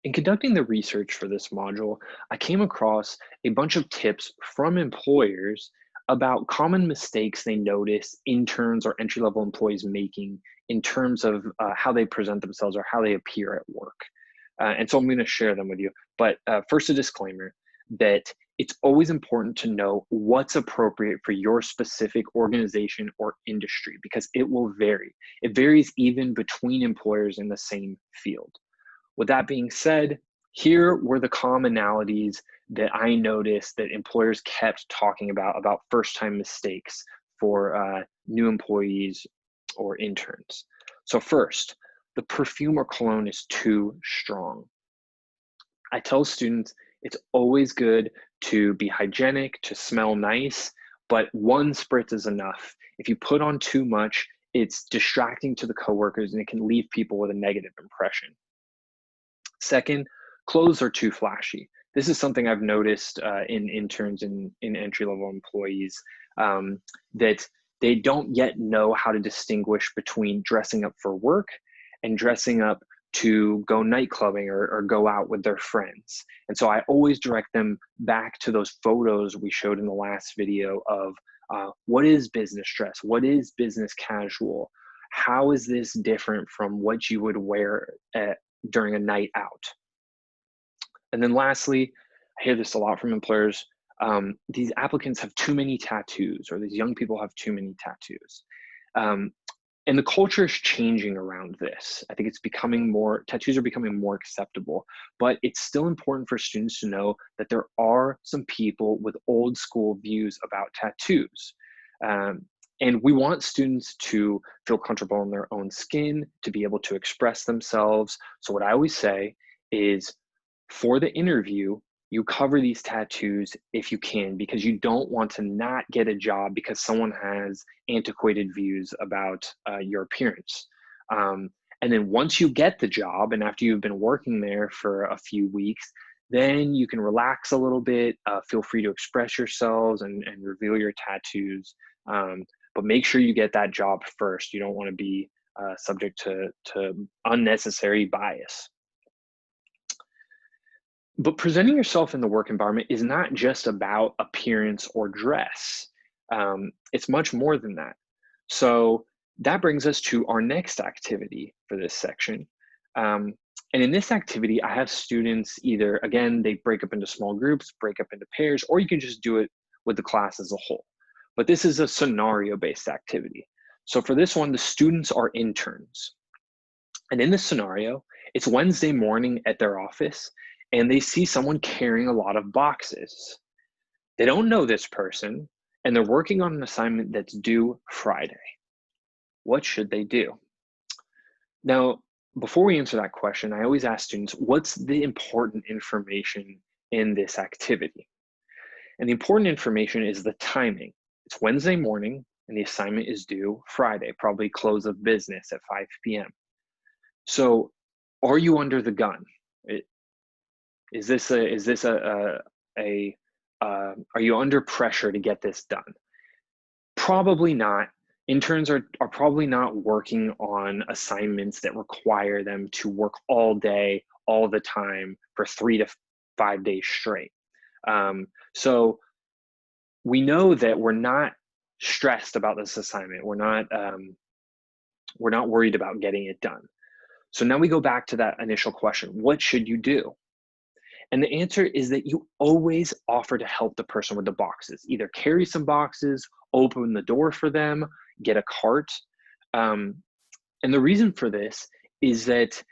In conducting the research for this module, I came across a bunch of tips from employers about common mistakes they notice interns or entry-level employees making in terms of how they present themselves or how they appear at work. And so I'm going to share them with you. But first, a disclaimer that it's always important to know what's appropriate for your specific organization or industry because it will vary. It varies even between employers in the same field. With that being said, here were the commonalities that I noticed that employers kept talking about first-time mistakes for new employees or interns. So first, the perfume or cologne is too strong. I tell students it's always good to be hygienic, to smell nice, but one spritz is enough. If you put on too much, it's distracting to the coworkers and it can leave people with a negative impression. Second, clothes are too flashy. This is something I've noticed in interns and in entry-level employees, that they don't yet know how to distinguish between dressing up for work and dressing up to go night clubbing or go out with their friends. And so I always direct them back to those photos we showed in the last video of what is business dress? What is business casual? How is this different from what you would wear during a night out? And then lastly, I hear this a lot from employers. These applicants have too many tattoos, or these young people have too many tattoos. And the culture is changing around this. I think it's becoming tattoos are becoming more acceptable, but it's still important for students to know that there are some people with old school views about tattoos. And we want students to feel comfortable in their own skin, to be able to express themselves. So what I always say is, for the interview, you cover these tattoos if you can, because you don't want to not get a job because someone has antiquated views about your appearance. And then once you get the job and after you've been working there for a few weeks, then you can relax a little bit, feel free to express yourselves and reveal your tattoos. But make sure you get that job first. You don't want to be subject to unnecessary bias. But presenting yourself in the work environment is not just about appearance or dress. It's much more than that. So that brings us to our next activity for this section. And in this activity, I have students either, again, they break up into small groups, break up into pairs, or you can just do it with the class as a whole. But this is a scenario-based activity. So for this one, the students are interns. And in this scenario, it's Wednesday morning at their office, and they see someone carrying a lot of boxes. They don't know this person, and they're working on an assignment that's due Friday. What should they do? Now, before we answer that question, I always ask students, what's the important information in this activity? And the important information is the timing. It's Wednesday morning, and the assignment is due Friday, probably close of business at 5 p.m. So, are you under the gun? Are you under pressure to get this done? Probably not. Interns are probably not working on assignments that require them to work all day, all the time for 3 to 5 days straight. So we know that we're not stressed about this assignment. We're not worried about getting it done. So now we go back to that initial question, what should you do? And the answer is that you always offer to help the person with the boxes, either carry some boxes, open the door for them, get a cart. And the reason for this is that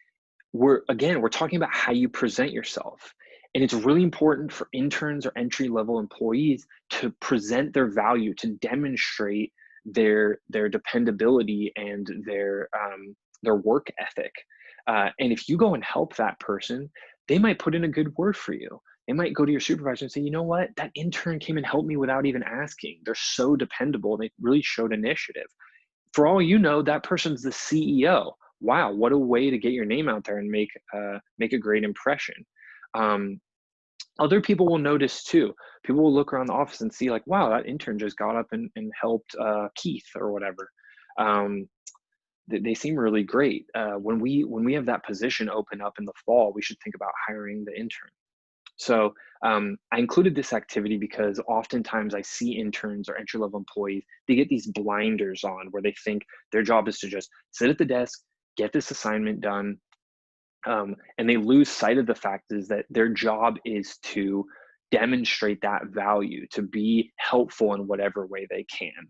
we're talking about how you present yourself. And it's really important for interns or entry-level employees to present their value, to demonstrate their dependability and their work ethic. And if you go and help that person, they might put in a good word for you. They might go to your supervisor and say, you know what, that intern came and helped me without even asking. They're so dependable. They really showed initiative. For all you know, that person's the CEO. Wow, what a way to get your name out there and make a great impression. Other people will notice too. People will look around the office and see like, wow, that intern just got up and helped Keith or whatever. they seem really great. When we have that position open up in the fall, we should think about hiring the intern. So I included this activity because oftentimes I see interns or entry level employees, they get these blinders on where they think their job is to just sit at the desk, get this assignment done, and they lose sight of the fact is that their job is to demonstrate that value, to be helpful in whatever way they can.